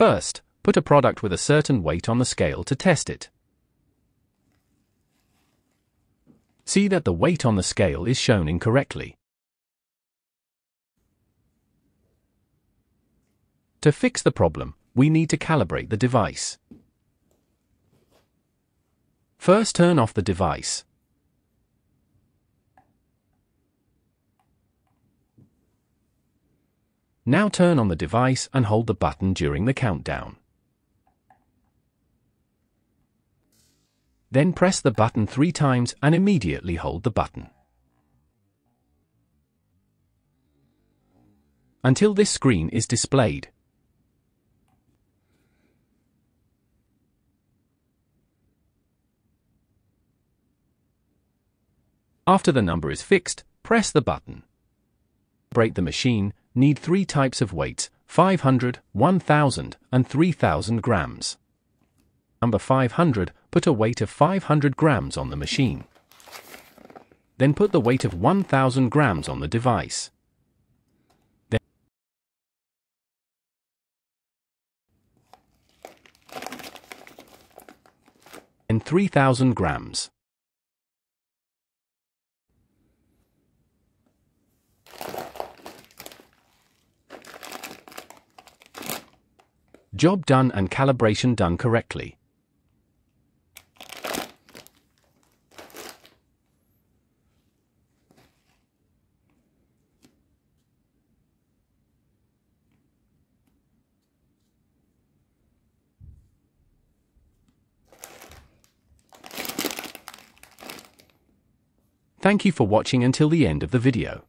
First, put a product with a certain weight on the scale to test it. See that the weight on the scale is shown incorrectly. To fix the problem, we need to calibrate the device. First, turn off the device. Now turn on the device and hold the button during the countdown. Then press the button 3 times and immediately hold the button until this screen is displayed. After the number is fixed, press the button. Calibrate the machine. Need 3 types of weights: 500, 1000, and 3000 grams. Number 500, put a weight of 500 grams on the machine. Then put the weight of 1000 grams on the device. Then 3000 grams. Job done and calibration done correctly. Thank you for watching until the end of the video.